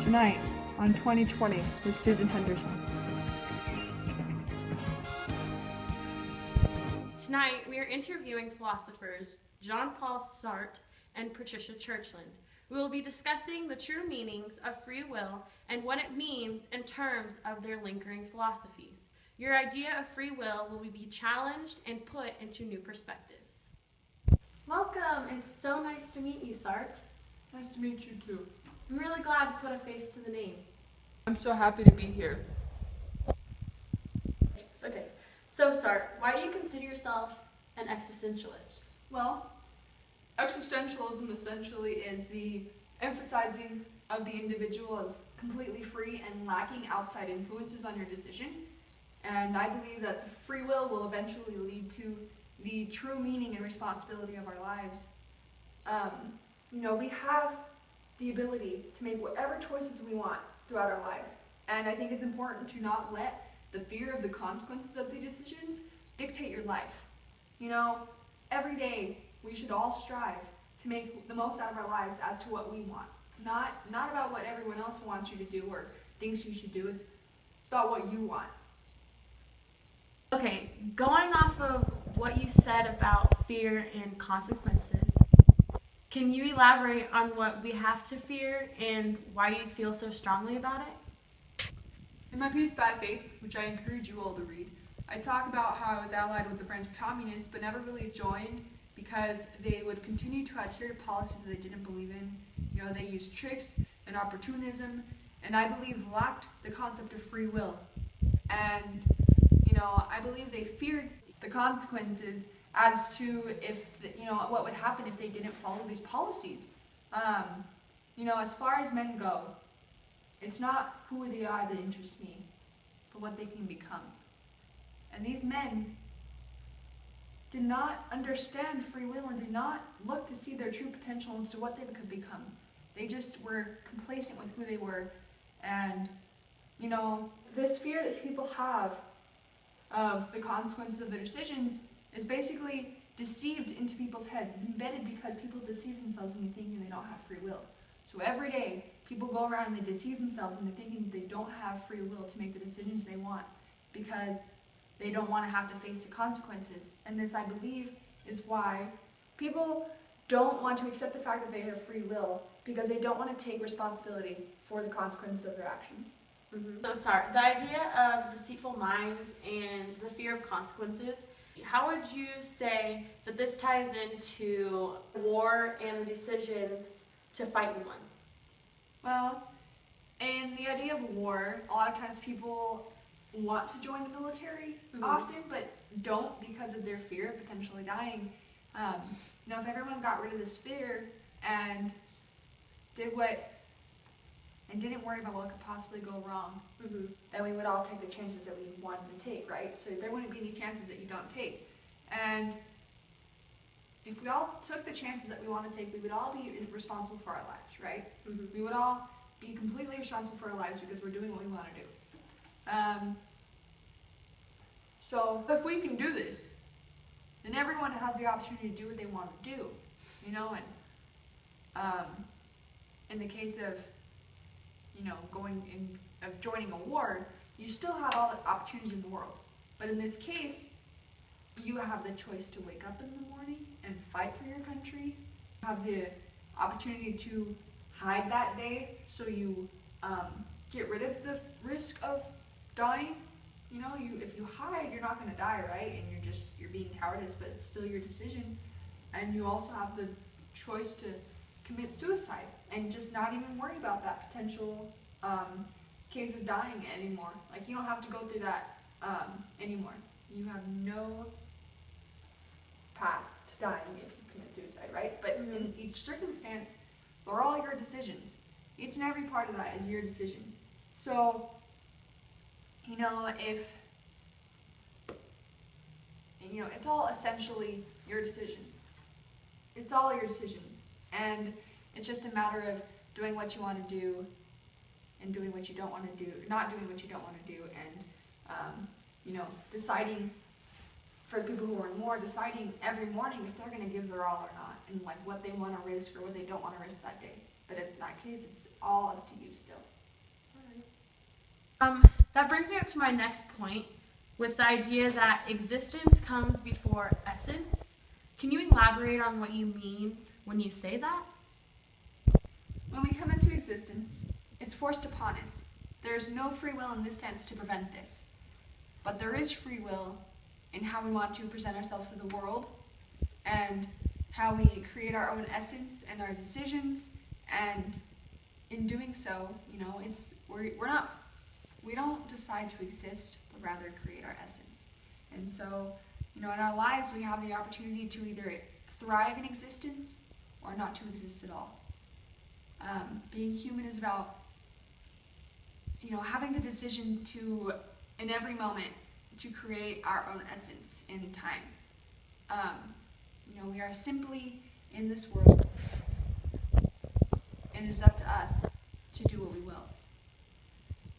Tonight on 2020 with Susan Henderson. Tonight we are interviewing philosophers Jean-Paul Sartre and Patricia Chruchland. We will be discussing the true meanings of free will and what it means in terms of their lingering philosophies. Your idea of free will be challenged and put into new perspectives. Welcome. It's so nice to meet you, Sartre. Nice to meet you too. I'm really glad to put a face to the name. I'm so happy to be here. Thanks. Okay. So, Sartre, why do you consider yourself an existentialist? Well, existentialism essentially is the emphasizing of the individual as completely free and lacking outside influences on your decision. And I believe that free will eventually lead to the true meaning and responsibility of our lives. We have the ability to make whatever choices we want throughout our lives. And I think it's important to not let the fear of the consequences of the decisions dictate your life. Every day we should all strive to make the most out of our lives as to what we want. Not about what everyone else wants you to do or thinks you should do. It's about what you want. Okay, going off of what you said about fear and consequences, can you elaborate on what we have to fear and why you feel so strongly about it? In my piece, Bad Faith, which I encourage you all to read, I talk about how I was allied with the French communists but never really joined because they would continue to adhere to policies that they didn't believe in. They used tricks and opportunism, and I believe lacked the concept of free will. And, I believe they feared the consequences as to what would happen if they didn't follow these policies. As far as men go, it's not who they are that interests me, but what they can become. And these men did not understand free will and did not look to see their true potential as to what they could become. They just were complacent with who they were. And, this fear that people have of the consequences of their decisions is basically deceived into people's heads, embedded because people deceive themselves into thinking they don't have free will. So every day, people go around and they deceive themselves into thinking they don't have free will to make the decisions they want because they don't want to have to face the consequences. And this, I believe, is why people don't want to accept the fact that they have free will because they don't want to take responsibility for the consequences of their actions. Mm-hmm. So, sorry, the idea of deceitful minds and the fear of consequences, how would you say that this ties into war and the decisions to fight in one? Well, in the idea of war, a lot of times people want to join the military often, but don't because of their fear of potentially dying. If everyone got rid of this fear and didn't worry about what could possibly go wrong, then we would all take the chances that we wanted to take, right? So there wouldn't be any chances that you don't take. And if we all took the chances that we want to take, we would all be responsible for our lives, right? We would all be completely responsible for our lives because we're doing what we want to do. So if we can do this, then everyone has the opportunity to do what they want to do, and in the case of joining a war, you still have all the opportunities in the world. But in this case, you have the choice to wake up in the morning and fight for your country. You have the opportunity to hide that day so you get rid of the risk of dying. If you hide, you're not going to die, right? And you're being cowardice, but it's still your decision. And you also have the choice to commit suicide and just not even worry about that potential case of dying anymore. Like, you don't have to go through that anymore. You have no path to dying if you commit suicide, right? But in each circumstance, they're all your decisions. Each and every part of that is your decision. So, it's all essentially your decision. It's all your decision. And it's just a matter of doing what you want to do and doing what you don't want to do, not doing what you don't want to do, and, deciding, for the people who are in war, deciding every morning if they're going to give their all or not, and what they want to risk or what they don't want to risk that day. But in that case, it's all up to you still. That brings me up to my next point with the idea that existence comes before essence. Can you elaborate on what you mean when you say that? When we come into existence, it's forced upon us. There is no free will in this sense to prevent this. But there is free will in how we want to present ourselves to the world and how we create our own essence and our decisions. And in doing so, we don't decide to exist, but rather create our essence. And so, in our lives, we have the opportunity to either thrive in existence or not to exist at all. Being human is about, having the decision to, in every moment, to create our own essence in time. We are simply in this world, and it is up to us to do what we will.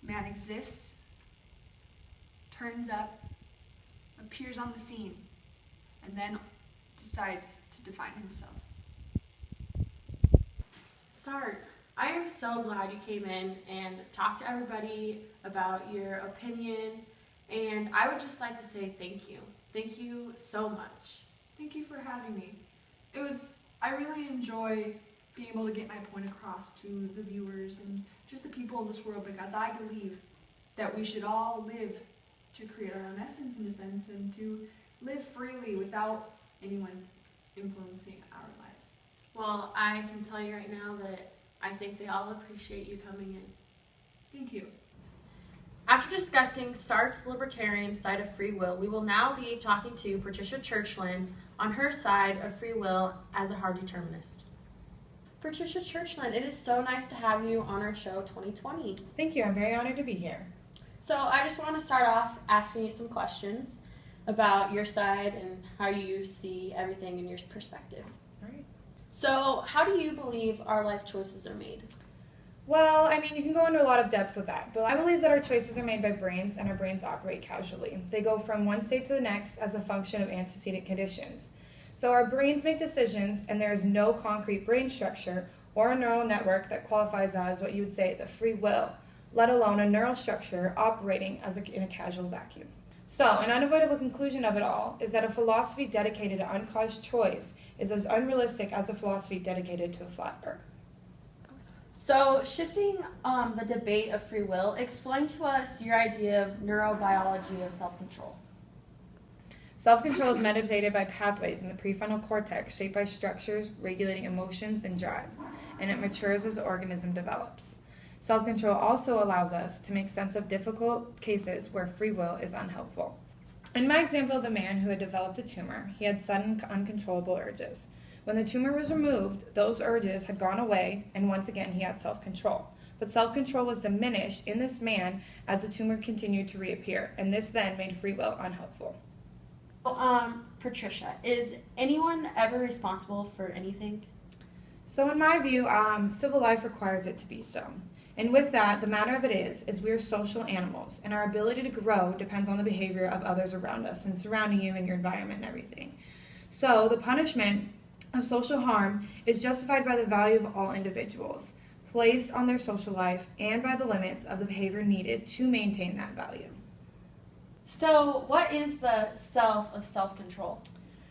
Man exists, turns up, appears on the scene, and then decides to define himself. Sartre, I am so glad you came in and talked to everybody about your opinion, and I would just like to say thank you. Thank you so much. Thank you for having me. I really enjoy being able to get my point across to the viewers and just the people of this world, because I believe that we should all live to create our own essence in a sense and to live freely without anyone influencing our lives. Well, I can tell you right now that I think they all appreciate you coming in. Thank you. After discussing Sartre's libertarian side of free will, we will now be talking to Patricia Chruchland on her side of free will as a hard determinist. Patricia Chruchland, it is so nice to have you on our show 2020. Thank you. I'm very honored to be here. So I just want to start off asking you some questions about your side and how you see everything in your perspective. All right. So how do you believe our life choices are made? Well, you can go into a lot of depth with that, but I believe that our choices are made by brains, and our brains operate causally. They go from one state to the next as a function of antecedent conditions. So our brains make decisions, and there is no concrete brain structure or a neural network that qualifies as what you would say the free will, let alone a neural structure operating in a causal vacuum. So, an unavoidable conclusion of it all is that a philosophy dedicated to uncaused choice is as unrealistic as a philosophy dedicated to a flat earth. So, shifting the debate of free will, explain to us your idea of neurobiology of self-control. Self-control is mediated by pathways in the prefrontal cortex shaped by structures regulating emotions and drives, and it matures as the organism develops. Self-control also allows us to make sense of difficult cases where free will is unhelpful. In my example of the man who had developed a tumor, he had sudden uncontrollable urges. When the tumor was removed, those urges had gone away, and once again he had self-control. But self-control was diminished in this man as the tumor continued to reappear, and this then made free will unhelpful. Patricia, is anyone ever responsible for anything? So in my view, civil life requires it to be so. And with that, the matter of it is we are social animals, and our ability to grow depends on the behavior of others around us and surrounding you and your environment and everything. So the punishment of social harm is justified by the value of all individuals, placed on their social life, and by the limits of the behavior needed to maintain that value. So what is the self of self-control?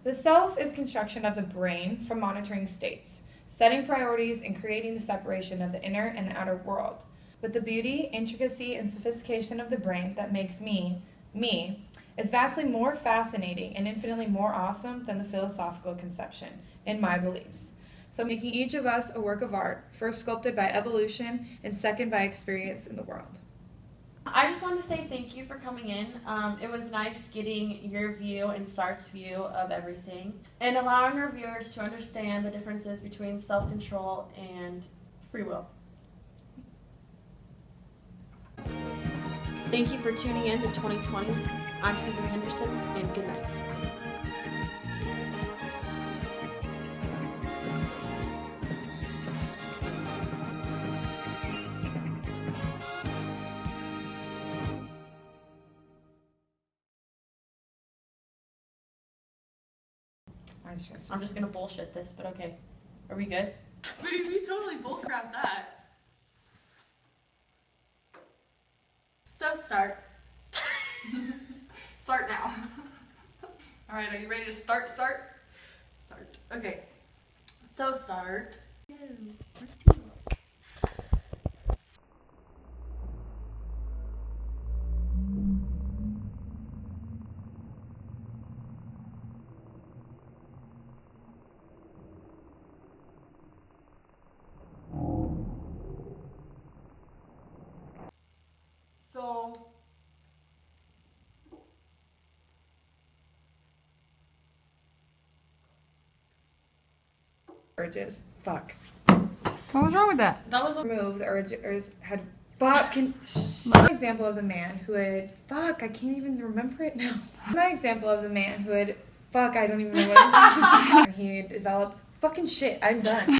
The self is construction of the brain for monitoring states, setting priorities, and creating the separation of the inner and the outer world. But the beauty, intricacy, and sophistication of the brain that makes me, is vastly more fascinating and infinitely more awesome than the philosophical conception, in my beliefs. So making each of us a work of art, first sculpted by evolution and second by experience in the world. I just wanted to say thank you for coming in. It was nice getting your view and Sartre's view of everything and allowing our viewers to understand the differences between self-control and free will. Thank you for tuning in to 2020. I'm Susan Henderson, and good night. I'm just gonna bullshit this, but okay. Are we good? We totally bullcrap that. So start. Start now. All right, are you ready to start? Start. Okay. So start. So, urges. Fuck. What was wrong with that? That was Remove the urges had fucking. My example of the man who had fuck. I can't even remember it now. My example of the man who had fuck. I don't even know what. He developed fucking shit. I'm done.